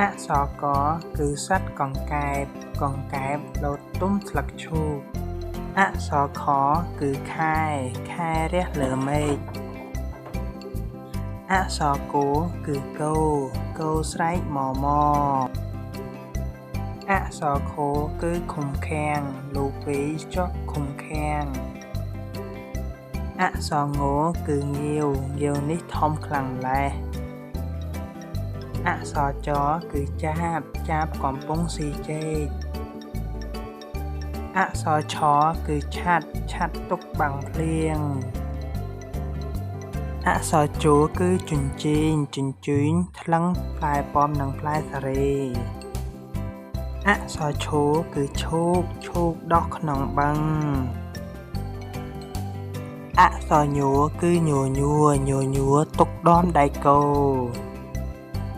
អក្សរ ក គឺសត្វកង្កែបលោតទុំស្លឹកឈូក អក្សរ ខ គឺខែរះលើមេឃ អក្សរ គ គឺគោស្រែកម៉ៗ អក្សរ ខ គឺឃុំឃាំងលូពីរជាប់ឃុំឃាំង អក្សរ ង គឺងាវនេះធំខ្លាំងម្ល៉េះ អក្សរ ច គឺចាបកំពុងស៊ីចេក អក្សរ ឆ គឺឆាត់ទុកបាំងភ្លៀង អក្សរ ជ គឺជញ្ជីងថ្លឹងផ្លែប៉ោមនិងផ្លែសារី អក្សរ ឈ គឺឈូកដោះក្នុងបឹង អក្សរ ញ គឺញួរទុកដមដៃគោ